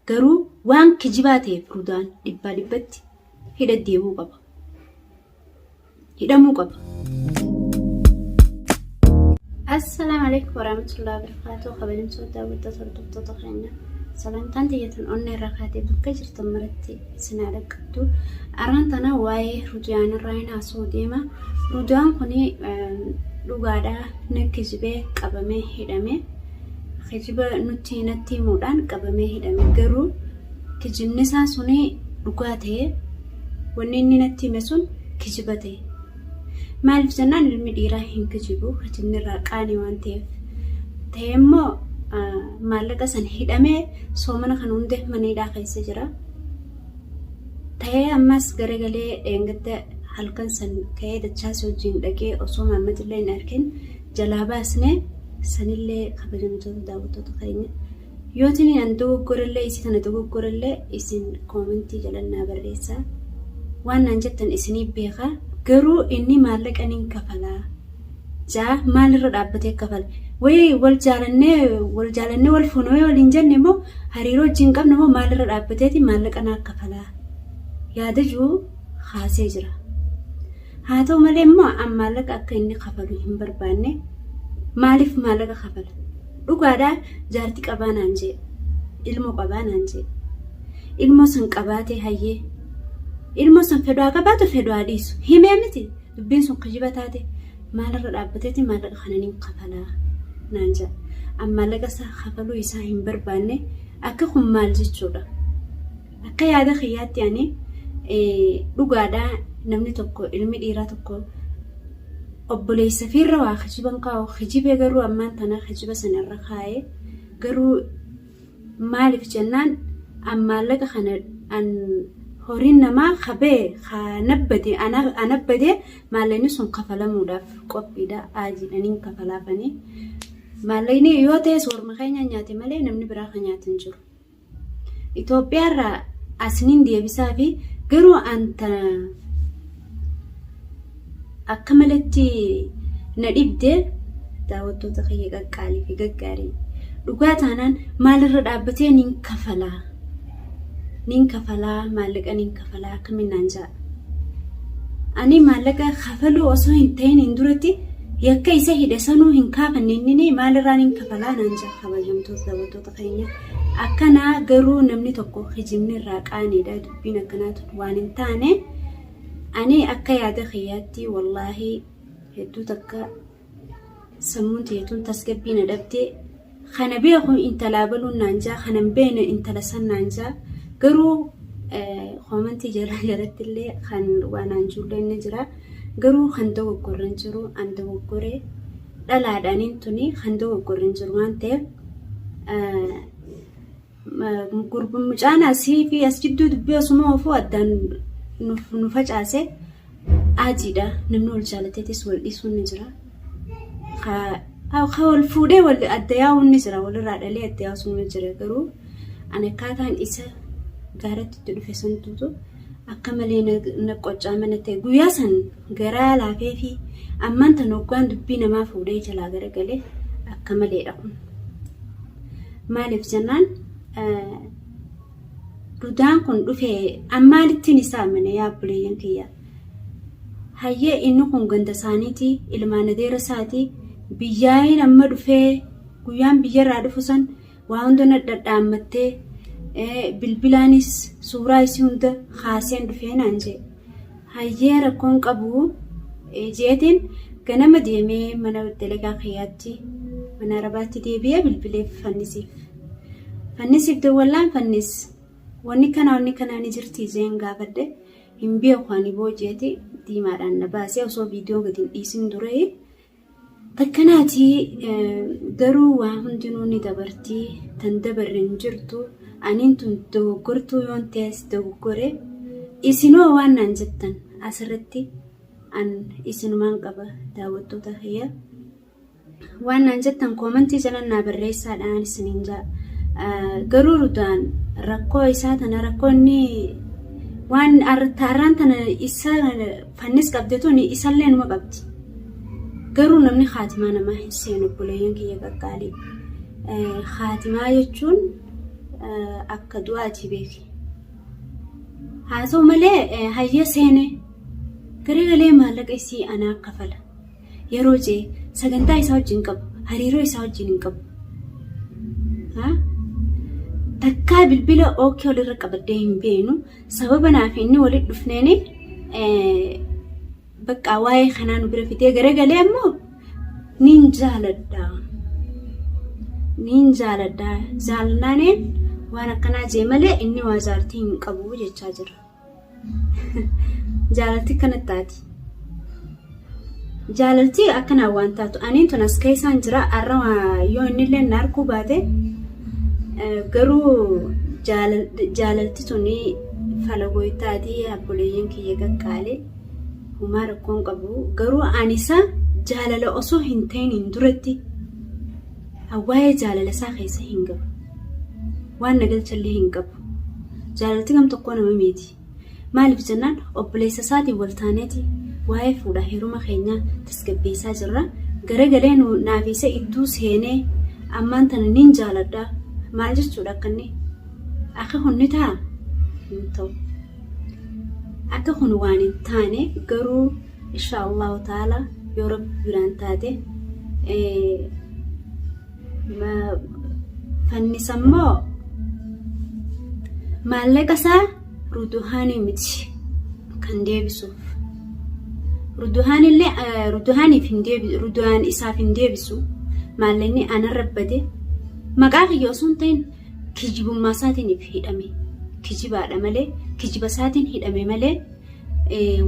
garuu waan kijibaa ta'eef Rudaan dhibbaa dhibbatti hidhamuu qaba. Assalamu alaikum warahmatullahi wabarakatuh. Kabajan soda wada sordoqtoota keenya salantaan tiyatan onnee irraa kaatee bakka jirtan maratti isin dhaqqabdu. Arantana waa'ee Rudaan irraa haasoo deema. Rudaan kun dhugaadhaa kijibee qabamee hidhame. Kijiba nuti natti himuudhaan qabamee hidhame. Garuu kijibni isaa suni dhugaa ta'e wanni inni natti hime sun kijiba ta'e. Maaliif jennaan ilmi dhiiraa hin kijibu kijibni irraa qaanii waan ta'e immoo maallaqa san hidhamee soomana kan hunde maneedhaa keessa jira. Ta'ee ammas garagalee dheengadda halkan san ka'ee dachaas wajjin dhaqee osoo maammatillee hin argin jalaa baasnee sanillee kabajamtoota daawwattoota keenya yoo tini an dogoggorallee isii kana dogoggorallee isin koomentii jalannaa barreessaa waan naan jettan isinii beekaa. Garuu inni maallaqa niin kafalaa jaa maalirra dhaabbatee kafala wayii wal jaalannee wal fuunee waliin jenne immoo hariiroo wajjin qabna immoo maalirra dhaabbateeti maallaqa naa kafalaa yaada jiru haasee jira. Haa ta'u malee immoo an maallaqa akka inni kafalu hin barbaanne. Maaliif maallaqa kafala? Dhugaadhaa jaartii qabaa naan jee ilmoo qabaa naan jee ilmoo san qabaatee hayyee ilmoo san fedhaa qabaatu fedhaa dhiisu himee miti dubbiin sun kijiba taate maalirra dhaabbateeti maallaqa kana niin kafalaa naan jaa. An maallaqa isaa kafaluu isaa hin barbaanne akka kun maal jechuudha. Akka yaada kiyyaatti ani dhugaadhaa namni tokko ilmi dhiiraa tokko obboleessa fiirra waa kijiban kaa'u kijibee garuu ammaan tana kijiba sanarra kaa'ee garuu maaliif jennaan an maallaqa kana an horiin namaa qabee anabbadee maallaqni sun kafalamuudhaaf qophiidha aajiidhaniin kafalaafanii maallaqni yoo ta'e soorma keenya nyaate malee namni biraa kan nyaate hin jiru. Itoophiyaarraa asiniin deebisaa fi garuu anta akka malatti na dhibdee daawwattoota kiyya qaqqaalii fi gaggaarii dhugaa taanaan maalirra dhaabbatee niin kafalaa maallaqa niin kafalaa akkamiin naan jaa. Ani maallaqa kafaluu osoo hin ta'in hin duratti yakka isa hidhe sanuu hin kaafanne inni maalirraa niin kafalaa naan jaa. Kabajamtoota daawwattoota keenya akkanaa garuu namni tokko kijibni irraa qaaniidha dubbiin akkanaatu waan hin taane. Ani akka yaada kiyyaatti wallaahi hedduu takka sammuun tiyatuun tasgabbii na dhabdee kana beeku intala baluun naan jaa kanan beene intala san naan jaa. Garuu koomentii jalatti illee kan waan anjuullee inni jira. Garuu kan dogoggorren jiru an dogoggoree dhalaadhaaniin tuni kan dogoggorren jiru waan ta'eef gurbin mucaan asii fi as jidduu dubbii osuma ofuu addaan nu facaase aajiidha. Namni wal jaalateetis wal dhiisuun ni jira. Wal fuudhee wal adda yaa'uun ni jira. Walirraa dhalee adda yaa'uun ni jira. Garuu an akkaataan isa gaaratti itti dhufe santuutu akka malee na qoccaa mana ta'e guyyaa san garaa laafee fi ammaan tan hoggaan dubbii namaa fuudhee jalaa garagalee akka maleedha kun. Maaliif jennaan Rudaan kun dhufee ammaalittiin isaa mana yaa buleeyyan kiyya. Hayyee inni kun ganda isaaniiti ilmaan adeera isaati biyyaayin amma dhufee guyyaan biyyarraa dhufu san waa hunda na dhadhaammattee bilbilaanis suuraa isii hunda haaseen dhufee naan jee. Hayyee rakkoon qabu jeetiin ganama deemee mana dalagaa kiyyaatti mana arabaatti deebi'ee bilbileef fannisiif dawwallaan fannis. Wanni kana ni jirti zeen gaafadde hin beeku ani boojeeti diimaadhaan na baasee osoo viidiyoo gadi dhiisin duree takkanaati. Garuu waa hundinuu ni dabartii tan dabarre hin jirtu aniin tun dogoggortuu yoon ta'es dogoggore isinoo waan naan jettan asirratti an isinumaan qaba daawwattoota kiyya waan naan jettan koomentii jalannaa barreessaadhaan isiniin jaa. Garuu Rudaan rakkoo isaa tana rakkoonni waan arraan tana isa fannis qabdeetuun isallee numa qabdi. Garuu namni khaatimaa namaa hin seenu buleeyyan kiyya qaqqaalii. Khaatimaa jechuun akka du'aati beeki. haa ta'u malee hayya seene garagalee maallaqa isii anaa kafala yeroo jee sagantaa isaa wajjin qabu hariiroo isaa wajjin hin qabu. Takkaa bilbila ookee walirra qabadee hin beenu sababa naaf inni walitti dhufneeni bakka waa'ee kanaa nu bira fitee garagalee ammoo niin jaaladhaa jaalnaaneen waan akkanaa jee malee inni waa jaartii hin qabu jechaa jira. Jaalalti kanatti taati. Jaalalti akkanaa waan taatu aniin tun as keessaan jira arra yoo inni illee narkuu baate garuu jaalalti tuni falagoytaati abboleeyyan kiyya gaggaalee humaa rakkoon qabu garuu anisa jaalala osoo hin ta'in duratti waa'ee jaalala isaa keessa hin gabu waan nagalchallee hin qabu. Jaalalti gam tokko nama miti maaliif jennaan obboleessa isaatiin wal taaneeti waa'ee fuudhaa heeruma keenyaa tasgabbeessaa jirra garagalee naafisa iddoo seenee ammaan tana niin jaaladhaa maal jechuudha akkanni akka hunni ta'a hin ta'u akka hun waan hin taane garuu inshaallahu ta'ala yoo rabbi biraan taate fannisammoo maallaqa isaa ruduhaanii miti kan deebisuuf ruduhaan isaaf hin deebisu maallaqni ana rabbate maqaa kiyya osoo hin ta'in kijibummaa isaatiin hidhame kijibaadha malee kijiba isaatiin hidhame malee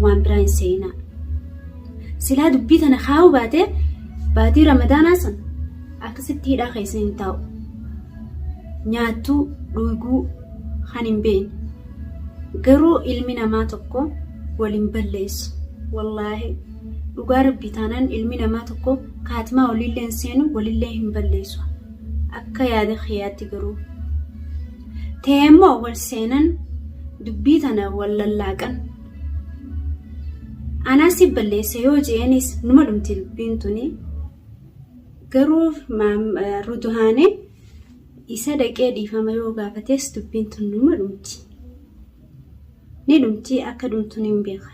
waan biraa hin seenaa. Silaa dubbii tana kaa'uu baate baatii ramadaanaa san akkasitti hidhaa keessa hin taa'u. Nyaattuu dhuguu kan hin beekne garuu ilmi namaa tokko waliin balleessu wallaahi dhugaa rabbii taanaan ilmi namaa tokko kaatimaa walillee hin seenu walillee hin balleessu. Akka yaada khiyaatti garuu teemmoo wal seenan dubbii tana wal lallaaqan anaasi balleesse yoo jeenis numa dhumti dubbiin tuni garuu ruduhaane isa dhaqee dhiifama yoo gaafates dubbiin tun numa dhumti ni dhumti akka dhumtuun hin beeka.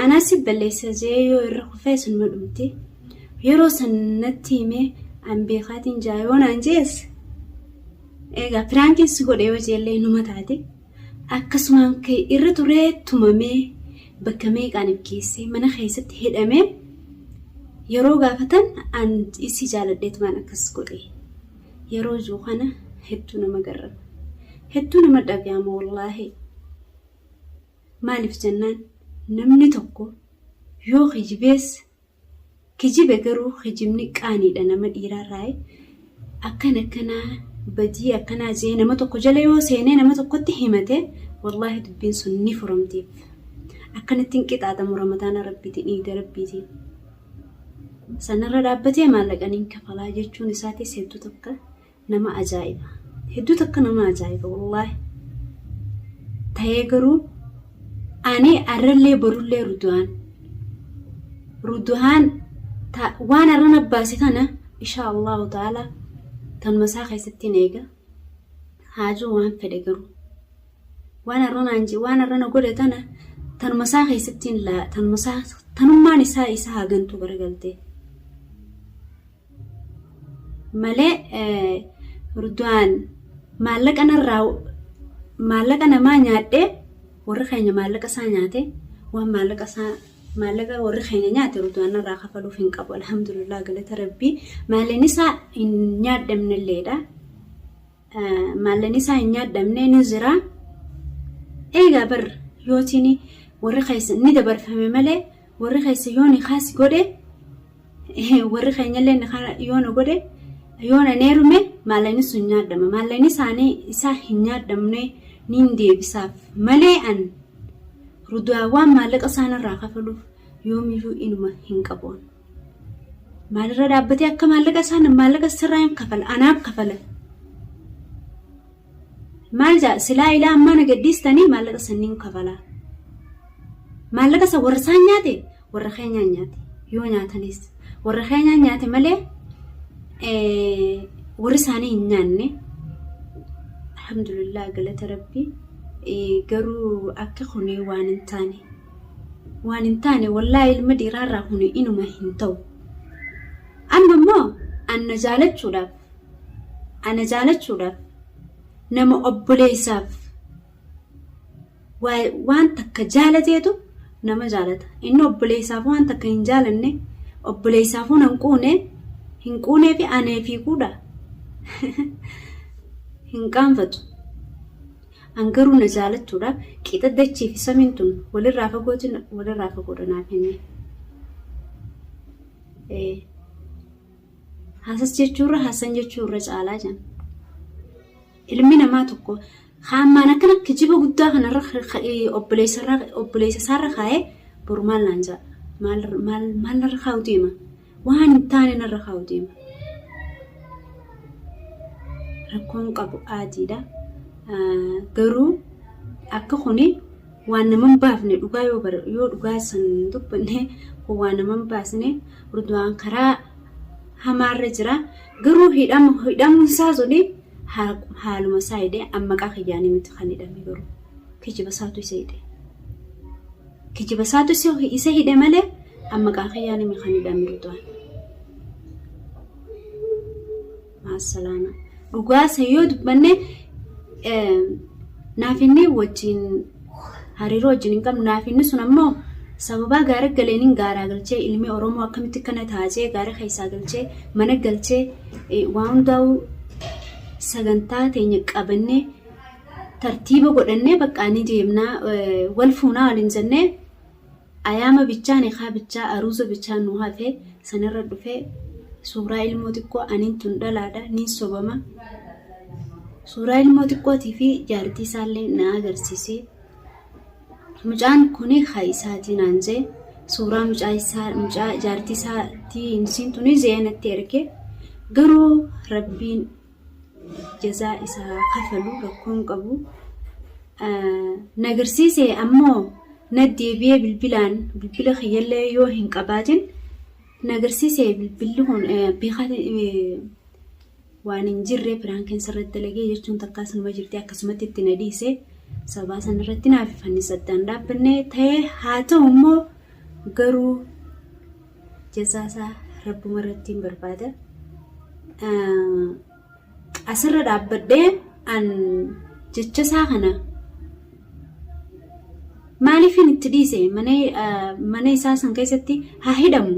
Anaasi balleesse jee yoo irra kufees numa dhumti yeroo sanatti himee an beekaatiin jaayoon anjees egaa firaankiin si godhe yoo jeellee numa taate akkasumaan kee irra turee tumamee bakka meeqaan ibkeessee mana keessatti hidhamee yeroo gaafatan an isi jaaladheetumaan akkas godhe yeroo jiru kana hedduu nama garraba hedduu nama dhaga'ama wallaahi. Maaliif jennaan namni tokko yoo kijibe garuu kijibni qaaniidha nama dhiirarraa akkanaa badii akkanaa jee nama tokko jala yoo seenee nama tokkotti himate wallaahi dubbiin sun ni furamtiif akkanatti hin qixaatamu ramadaana rabbiitiin dhiiga rabbiitiin sanarra dhaabbatee maallaqaniin kafalaa jechuun isaatis hedduu takka nama ajaa'iba wallaahi. Ta'ee garuu ani arrallee borullee ruduhaan waan arran abbaase kana inshaallahu ta'ala tan masaa keessatti neega haajuu waan fedhe garuu waan arrana godhe tana tan masaa keessatti tanummaan isaa hagantu garagalte malee ruduhaan maallaqa namaa nyaadhee warri keenya maallaqa isaa nyaate waan maallaqa warri keenya nyaate ruduhaan irraa kafaluuf hin qabu alhamdulillah galata rabbii. Maalleen isaa hin nyaadamnelleedha maalleen isaa hin nyaadamne ni jira eegaa bar yootiin warri keessa ni dabarfame malee warri keessa yooni kaas godhe warri keenyallee yoona godhe yoona neerume maalleen sun nyaadama maalleen isaa hin nyaadamne niin deebisaaf malee an ruduhaan maallaqa isaanirraa kafaluuf yoomiyyuu inuma hin qaboon maalirra dhaabbatee akka maallaqa sirraa hin kafala anaaf kafala maal jaa silaa ilaa ammaa na gaddiistanii maallaqa sanniin kafalaa maallaqa isa warra isaan nyaate warra keenyaan nyaate yoo nyaatanis warra keenyaan nyaate malee warri isaanii hin nyaanne alhamdulillah galata rabbii garuu akka khunee waan hin taane wallahi ilma dhiiraarraa khunee inuma hin ta'u amma immoo ana jaalachuudhaaf nama obboleessaaf waan takka jaalateetu nama jaalata inni obboleessaaf waan takka hin jaalanne obboleessaafuu hin quunee fi anee fi kuudha hin qaanfatu angaruu na jaalachuudhaaf qixa dachii fi samiin tun walirraa fagoodhanaaf hinne haasas jechuurra haasan jechuurra caalaa jiran ilmi namaa tokko haammaan akkana kijiba guddaa kanarra obboleessa isaarra kaa'ee boru maal naan ja'a maal narra kaa'u deema waan hin taane narra kaa'u deema rakkoon qabu aadiidha garuu akka kuni waan nama hin baafne dhugaa yoo dhugaa san dubbanne waan nama hin baasne urdu'aan karaa hamaarra jira garuu hidhamuun isaa suni haaluma isaa hidhee amma qaa kiyyaanii miti kan hidhame garuu kijiba isaatu isa hidhe malee amma qaa kiyyaanii miti kan hidhame urdu'aan maasalaama dhugaa sayyoo dubbanne naafinni wajjin hariiroo wajjin hin qabnu naafinni sun ammoo sababa gaara galeeniin gaaraa galchee ilmi Oromoo akkamitti kana taasee gaara keessaa galchee mana galchee waan hundaa'u sagantaa teenya qabannee tartiiba godhannee baqqaanii deemnaa wal fuunaa waliin jennee ayaama bichaan eekaa bichaa aruuza bichaan nu hafee sanirra dhufee suuraa ilmoo xiqqoo aniin tun dhalaadha niin sobama suuraa ilmoo xiqqootii fi jaartii isaallee na agarsiisee mucaan kuni haisaatiin aanjee suuraa mucaa jaartii isaatii insiin tuni zeenatti erge garuu rabbiin jazaa isaa kafalu rakkoon qabu nagarsiise ammoo naddeebi'ee bilbila kiyyallee yoo hin qabaatin nagarsiise bilbilli kun waan hin jirre piraankiin sirratti dalagee jechuun takkaas nama jirti akkasumatti itti nadiise sabaa san irratti naaf fannisaddaan dhaabbannee ta'ee haa ta'u immoo garuu jazaasaa rabbuma irratti hin barbaada asirra dhaabbadhee an jechasaa kana maaliifin itti dhiise mana isaa san keessatti haa hidhamu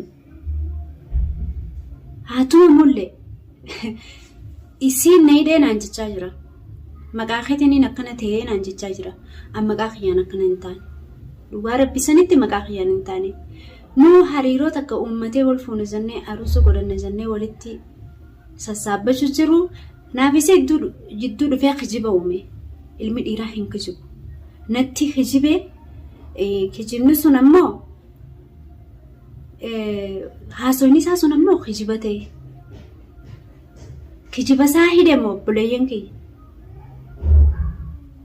haa tumamullee isiin na hidhee naan jechaa jira maqaa keetiin akkana ta'ee naan jechaa jira amma maqaa kiyyaan akkana hin taane dhugaa rabbisanitti maqaa kiyyaan hin taane nuu hariiroo takka uummatee wal fuuna jennee aruusa godhanna jennee walitti sassaabbachuu jiru naafisee jidduu dhufee kijiba uume ilmi dhiiraa hin kijibu natti kijibee kijibni sun ammoo haasawni isaa sun ammoo kijiba ta'e kijiba isaa hidhamoo obboleeyyan kiyya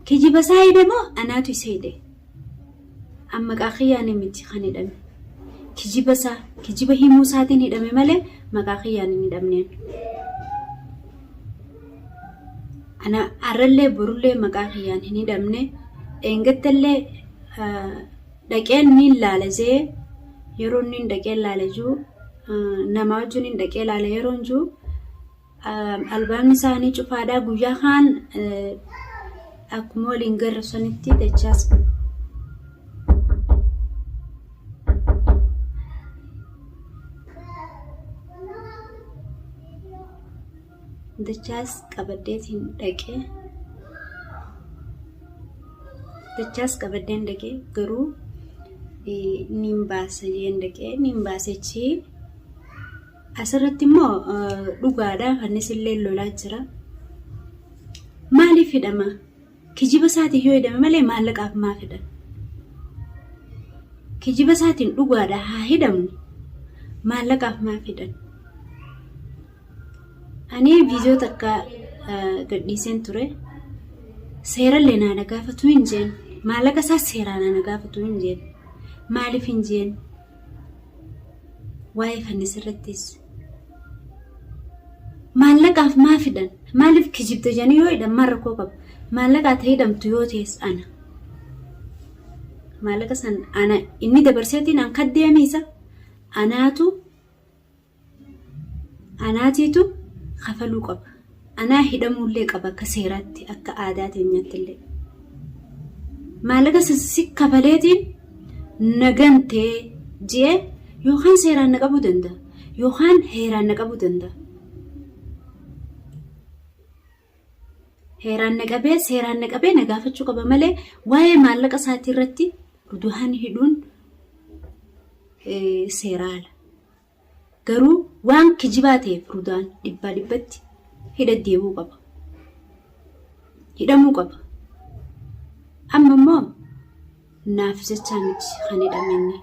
kijiba isaa hidhamoo anaatu isa hidhe amma maqaa kiyyaan miti kan hidhame kijiba himuu isaatiin hidhame malee maqaa kiyyaan hin hidhamneen ana arrallee borullee maqaa kiyyaan hin hidhamne eengattallee dhaqeen ni laalajee yeroo inni dhaqee laalajuu nama wajjin hin dhaqee laala yeroo njuu albaamni isaanii cufaadhaa guyyaa kaan akkuma waliin garra sanitti dachaas qabaddeetiin dhaqee garuu niin baasa jeen dhaqee niin baasechi asirratti immoo dhugaadha kannis illee lolaa jira maaliif hidhama kijiba isaatiin yoo hidhame malee maallaqaaf maaf hidhan kijiba isaatiin dhugaadha haa hidhamu maallaqaaf maaf hidhan ani viidiyoo takka gadhiiseen ture seerallee naana gaafatu hin jeen maallaqa isaa seeraan naana gaafatu hin jeen maaliif hin jeen waa'ee fannis irrattis maallaqaaf maaf hidhan maaliif kijibta janii yoo hidhan maal rakkoo qabu maallaqa ta'ee hidhamtu yoo ta'es ana maallaqa san ana inni dabarseetiin an kaddeemiisa anaatiitu kafaluu qaba. Anaa hidhamuullee qaba akka seeraatti akka aadaa teenyatti illee. Maallaqa si kafaleetiin nagantee jee yookaan seeraan na qabuu danda'a yookaan heeraan na qabuu danda'a. Heeraan na qabee seeraan na qabee na gaafachuu qaba malee waa'ee maallaqa isaatii irratti ruduhaan hidhuun seeraala. Garuu waan kijibaa ta'eef rudaan dhibbatti hidhamuu qaba. Hidhamuu qaba. Amma immoo naaf jecha miti kan hidhamenne.